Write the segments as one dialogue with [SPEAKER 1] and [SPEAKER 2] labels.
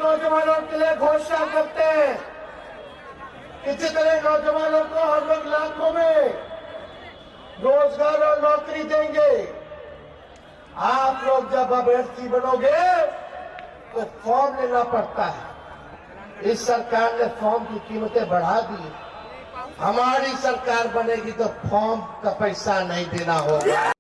[SPEAKER 1] नौजवानों के लिए घोषणा करते हैं कि जितने नौजवानों को हम लोग लाखों में रोजगार और नौकरी देंगे, आप लोग जब अभ्यर्थी बनोगे तो फॉर्म लेना पड़ता है। इस सरकार ने फॉर्म की कीमतें बढ़ा दी। हमारी सरकार बनेगी तो फॉर्म का पैसा नहीं देना होगा।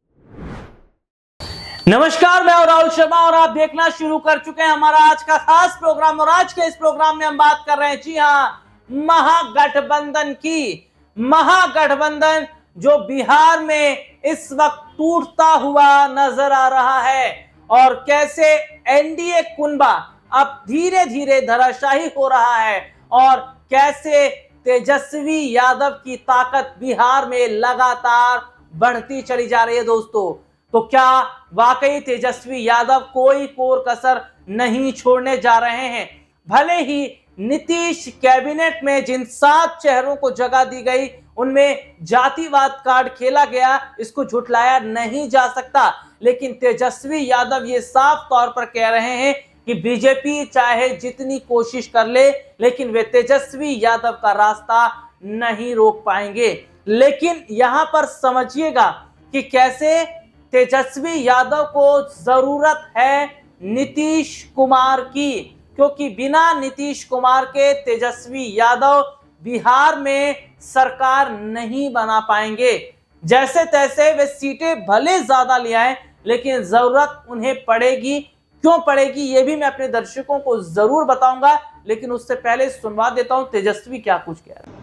[SPEAKER 2] नमस्कार, मैं हूं राहुल शर्मा और आप देखना शुरू कर चुके हैं हमारा आज का खास प्रोग्राम। और आज के इस प्रोग्राम में हम बात कर रहे हैं, जी हां, महागठबंधन की। महागठबंधन जो बिहार में इस वक्त टूटता हुआ नजर आ रहा है और कैसे एनडीए कुनबा अब धीरे धीरे धराशायी हो रहा है और कैसे तेजस्वी यादव की ताकत बिहार में लगातार बढ़ती चली जा रही है। दोस्तों, तो क्या वाकई तेजस्वी यादव कोई कोर कसर नहीं छोड़ने जा रहे हैं? भले ही नीतीश कैबिनेट में जिन 7 चेहरों को जगह दी गई उनमें जातिवाद कार्ड खेला गया, इसको झुठलाया नहीं जा सकता, लेकिन तेजस्वी यादव ये साफ तौर पर कह रहे हैं कि बीजेपी चाहे जितनी कोशिश कर ले, लेकिन वे तेजस्वी यादव का रास्ता नहीं रोक पाएंगे। लेकिन यहां पर समझिएगा कि कैसे तेजस्वी यादव को जरूरत है नीतीश कुमार की, क्योंकि बिना नीतीश कुमार के तेजस्वी यादव बिहार में सरकार नहीं बना पाएंगे। जैसे तैसे वे सीटें भले ज्यादा ले आए, लेकिन जरूरत उन्हें पड़ेगी। क्यों पड़ेगी ये भी मैं अपने दर्शकों को जरूर बताऊंगा, लेकिन उससे पहले सुनवा देता हूं तेजस्वी क्या कुछ कह रहे हैं।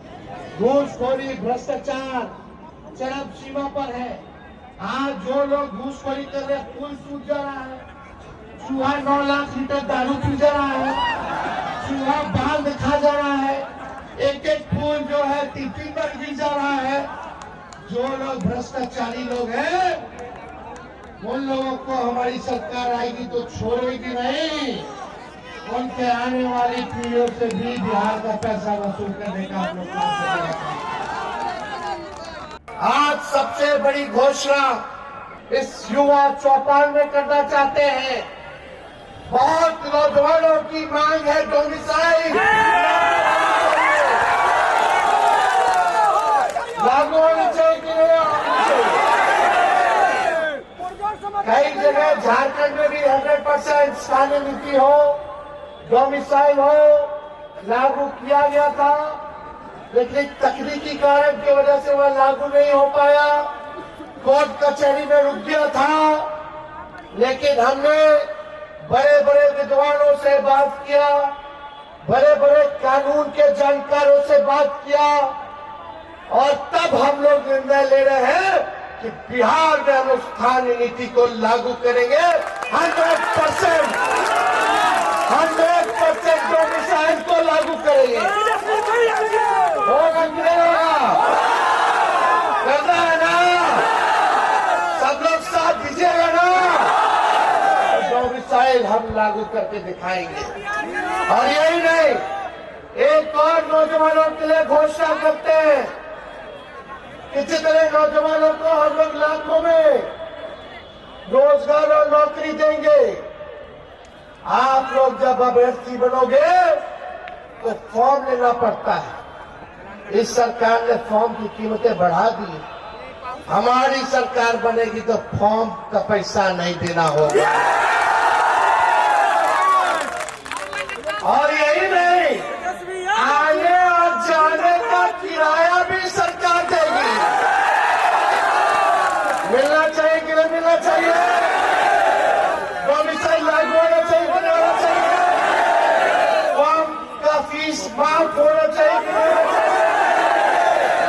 [SPEAKER 1] घूसखोरी, भ्रष्टाचार चरम सीमा पर है। आज जो लोग घूसखोरी कर रहे हैं, पुल सूख जा रहा है, चूहा 9 लाख लीटर दारू पी जा रहा है, चूहा बाल दिखा जा रहा है, एक एक फूल जो है टिफिन पर गिर जा रहा है। जो लोग भ्रष्टाचारी लोग हैं, उन लोगों को हमारी सरकार आएगी तो छोड़ेगी नहीं। उनके आने वाली पीढ़ियों से भी बिहार का पैसा वसूल करने का हम लोग काम करेंगे। आज सबसे बड़ी घोषणा इस युवा चौपाल में करना चाहते हैं। बहुत नौजवानों की मांग है डोमिसाइल लागू होनी चाहिए कि नहीं होनी चाहिए। कई जगह झारखंड में भी 100% स्थानीय नीति हो, डोमिसाइल हो, लागू किया गया था, लेकिन तकनीकी कारण की वजह से वह लागू नहीं हो पाया, कोर्ट कचहरी में रुक गया था। लेकिन हमने बड़े बड़े विद्वानों से बात किया, बड़े बड़े कानून के जानकारों से बात किया और तब हम लोग निर्णय ले रहे हैं कि बिहार में हम स्थानीय नीति को लागू करेंगे। 100% डोमिसाइल को लागू करेंगे। होगा कि नहीं होगा? करना है ना? सब लोग साथ दीजिएगा ना? डोमिसाइल हम लागू करके दिखाएंगे। और यही नहीं, एक और नौजवानों के लिए घोषणा करते हैं कि जितने नौजवानों को हम लोग लाखों में रोजगार और नौकरी देंगे, आप लोग जब अभ्यर्थी बनोगे तो फॉर्म लेना पड़ता है। इस सरकार ने फॉर्म की कीमतें बढ़ा दी। हमारी सरकार बनेगी तो फॉर्म का पैसा नहीं देना होगा। और यही नहीं, आने और जाने का किराया भी सरकार देगी। मिलना चाहिए कि नहीं मिलना चाहिए? डोमिसाइल लागू होना चाहिए कि नहीं होना चाहिए? फॉर्म का फीस माफ होना चाहिए कि नहीं होना चाहिए?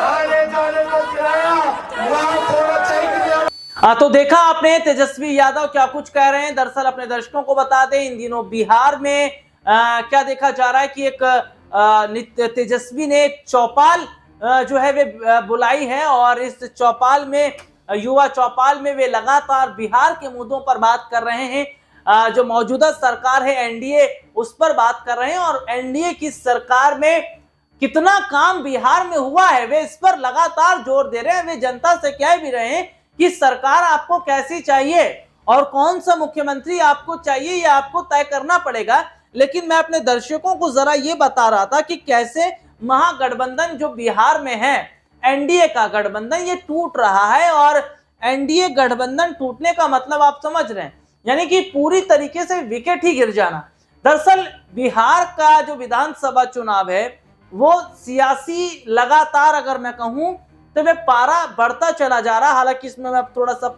[SPEAKER 1] आने जाने का किराया माफ होना चाहिए कि नहीं?
[SPEAKER 2] तो देखा आपने तेजस्वी यादव क्या कुछ कह रहे हैं। दरअसल अपने दर्शकों को बता दें, इन दिनों बिहार में क्या देखा जा रहा है कि एक तेजस्वी ने एक चौपाल जो है वे बुलाई है और इस चौपाल में, युवा चौपाल में, वे लगातार बिहार के मुद्दों पर बात कर रहे हैं। जो मौजूदा सरकार है एनडीए, उस पर बात कर रहे हैं और एनडीए की सरकार में कितना काम बिहार में हुआ है वे इस पर लगातार जोर दे रहे हैं। वे जनता से कह भी रहे हैं कि सरकार आपको कैसी चाहिए और कौन सा मुख्यमंत्री आपको चाहिए, यह आपको तय करना पड़ेगा। लेकिन मैं अपने दर्शकों को जरा ये बता रहा था कि कैसे महागठबंधन जो बिहार में है, एनडीए का गठबंधन, ये टूट रहा है। और एनडीए गठबंधन टूटने का मतलब आप समझ रहे हैं, यानी कि पूरी तरीके से विकेट ही गिर जाना। दरअसल बिहार का जो विधानसभा चुनाव है वो सियासी लगातार अगर मैं कहूं तो वे पारा बढ़ता चला जा रहा। हालांकि इसमें मैं थोड़ा सा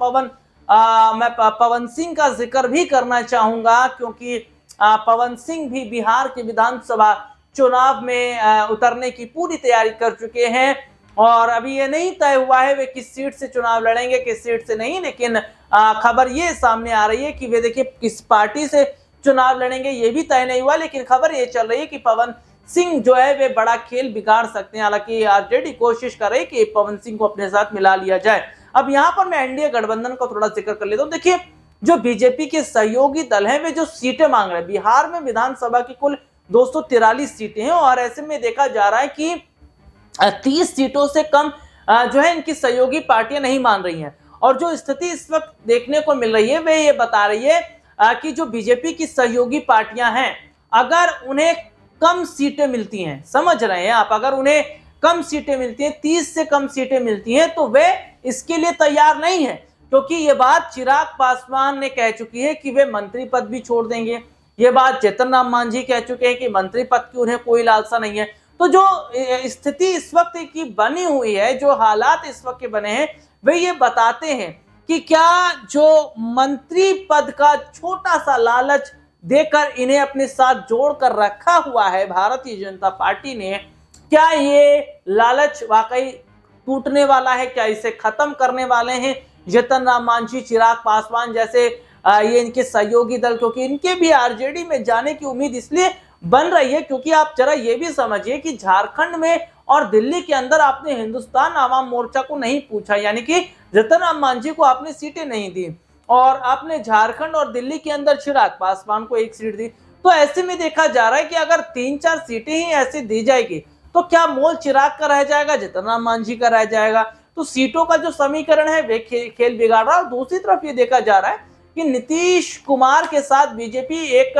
[SPEAKER 2] पवन सिंह का जिक्र भी करना चाहूंगा, क्योंकि पवन सिंह भी बिहार के विधानसभा चुनाव में उतरने की पूरी तैयारी कर चुके हैं। और अभी ये नहीं तय हुआ है वे किस सीट से चुनाव लड़ेंगे, किस सीट से नहीं, लेकिन खबर ये सामने आ रही है कि वे देखिए किस पार्टी से चुनाव लड़ेंगे ये भी तय नहीं हुआ। लेकिन खबर ये चल रही है कि पवन सिंह जो है वे बड़ा खेल बिगाड़ सकते हैं। हालांकि आरजेडी कोशिश कर रही है कि पवन सिंह को अपने साथ मिला लिया जाए। अब यहाँ पर मैं एनडीए गठबंधन को थोड़ा जिक्र कर लेता हूँ। देखिए जो बीजेपी के सहयोगी दल हैं वे जो सीटें मांग रहे हैं, बिहार में विधानसभा की कुल 243 सीटें हैं और ऐसे में देखा जा रहा है कि 30 सीटों से कम जो है इनकी सहयोगी पार्टियां नहीं मान रही हैं। और जो स्थिति इस वक्त देखने को मिल रही है वे ये बता रही है कि जो बीजेपी की सहयोगी पार्टियां हैं, अगर उन्हें कम सीटें मिलती हैं, समझ रहे हैं आप, अगर उन्हें कम सीटें मिलती हैं, 30 से कम सीटें मिलती हैं, तो वे इसके लिए तैयार नहीं है। क्योंकि ये बात चिराग पासवान ने कह चुकी है कि वे मंत्री पद भी छोड़ देंगे। ये बात जीतन राम मांझी कह चुके हैं कि मंत्री पद की उन्हें कोई लालसा नहीं है। तो जो स्थिति इस वक्त की बनी हुई है, जो हालात इस वक्त के बने हैं, वे ये बताते हैं कि क्या जो मंत्री पद का छोटा सा लालच देकर इन्हें अपने साथ जोड़कर रखा हुआ है भारतीय जनता पार्टी ने, क्या ये लालच वाकई टूटने वाला है? क्या इसे खत्म करने वाले हैं जीतन राम मांझी, चिराग पासवान जैसे ये इनके सहयोगी दल? क्योंकि इनके भी आरजेडी में जाने की उम्मीद इसलिए बन रही है क्योंकि आप जरा ये भी समझिए कि झारखंड में और दिल्ली के अंदर आपने हिंदुस्तान आवाम मोर्चा को नहीं पूछा, यानी कि जीतन राम मांझी को आपने सीटें नहीं दी, और आपने झारखंड और दिल्ली के अंदर चिराग पासवान को एक सीट दी। तो ऐसे में देखा जा रहा है कि अगर 3-4 सीटें ही ऐसे दी जाएगी तो क्या मोल चिराग का रह जाएगा, जीतन राम मांझी का रह जाएगा? तो सीटों का जो समीकरण है वे खेल बिगाड़ रहा है। और दूसरी तरफ ये देखा जा रहा है कि नीतीश कुमार के साथ बीजेपी एक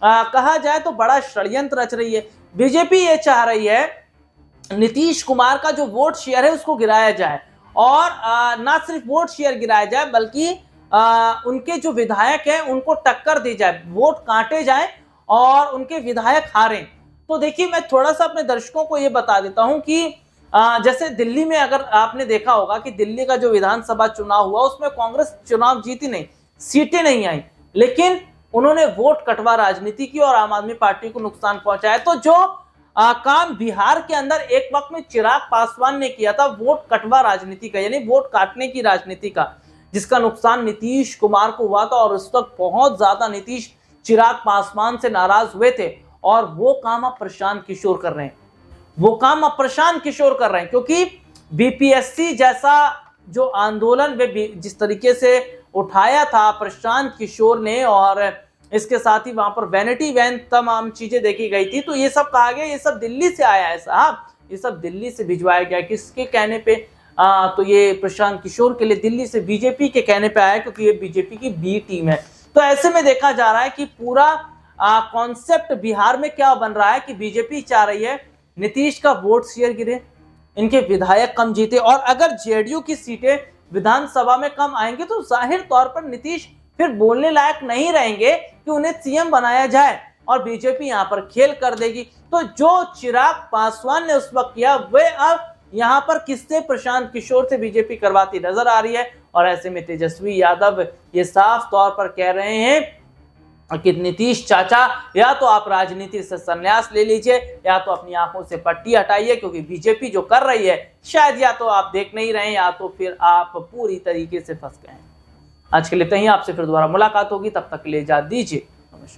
[SPEAKER 2] कहा जाए तो बड़ा षड्यंत्र रच रही है। बीजेपी ये चाह रही है नीतीश कुमार का जो वोट शेयर है उसको गिराया जाए, और ना सिर्फ वोट शेयर गिराया जाए बल्कि उनके जो विधायक हैं उनको टक्कर दी जाए, वोट काटे जाए और उनके विधायक हारें। तो देखिए मैं थोड़ा सा अपने दर्शकों को ये बता देता हूं कि जैसे दिल्ली में अगर आपने देखा होगा कि दिल्ली का जो विधानसभा चुनाव हुआ उसमें कांग्रेस चुनाव जीती नहीं, सीटें नहीं आई, लेकिन उन्होंने वोट कटवा राजनीति की और आम आदमी पार्टी को नुकसान पहुंचाया। तो जो काम बिहार के अंदर एक वक्त में चिराग पासवान ने किया था, वोट कटवा राजनीति का, यानी वोट काटने की राजनीति का, जिसका नुकसान नीतीश कुमार को हुआ था और उस वक्त बहुत ज्यादा नीतीश चिराग पासवान से नाराज हुए थे। और वो काम अब प्रशांत किशोर कर रहे हैं, वो काम अब प्रशांत किशोर कर रहे हैं, क्योंकि बीपीएससी जैसा जो आंदोलन वे जिस तरीके से उठाया था प्रशांत किशोर ने, और इसके साथ ही वहां पर वैनिटी वैन तमाम चीजें देखी गई थी, तो ये सब कहा गया ये सब दिल्ली से आया है साहब, ये सब दिल्ली से भिजवाया गया। किसके कहने पे? तो ये प्रशांत किशोर के लिए दिल्ली से बीजेपी के कहने पे आया, क्योंकि ये बीजेपी की बी टीम है। तो ऐसे में देखा जा रहा है कि पूरा कॉन्सेप्ट बिहार में क्या बन रहा है कि बीजेपी चाह रही है नीतीश का वोट शेयर गिरे, इनके विधायक कम जीते, और अगर जेडीयू की सीटें विधानसभा में कम आएंगे तो जाहिर तौर पर नीतीश फिर बोलने लायक नहीं रहेंगे कि उन्हें सीएम बनाया जाए, और बीजेपी यहां पर खेल कर देगी। तो जो चिराग पासवान ने उस वक्त किया वे अब यहां पर किससे? प्रशांत किशोर से बीजेपी करवाती नजर आ रही है। और ऐसे में तेजस्वी यादव ये साफ तौर पर कह रहे हैं कि नीतीश चाचा या तो आप राजनीति से संन्यास ले लीजिए या तो अपनी आंखों से पट्टी हटाइए, क्योंकि बीजेपी जो कर रही है शायद या तो आप देख नहीं रहे हैं या तो फिर आप पूरी तरीके से फंस गए हैं। आज के लिए इतना ही, आपसे फिर दोबारा मुलाकात होगी, तब तक के लिए इजाजत दीजिए, नमस्कार।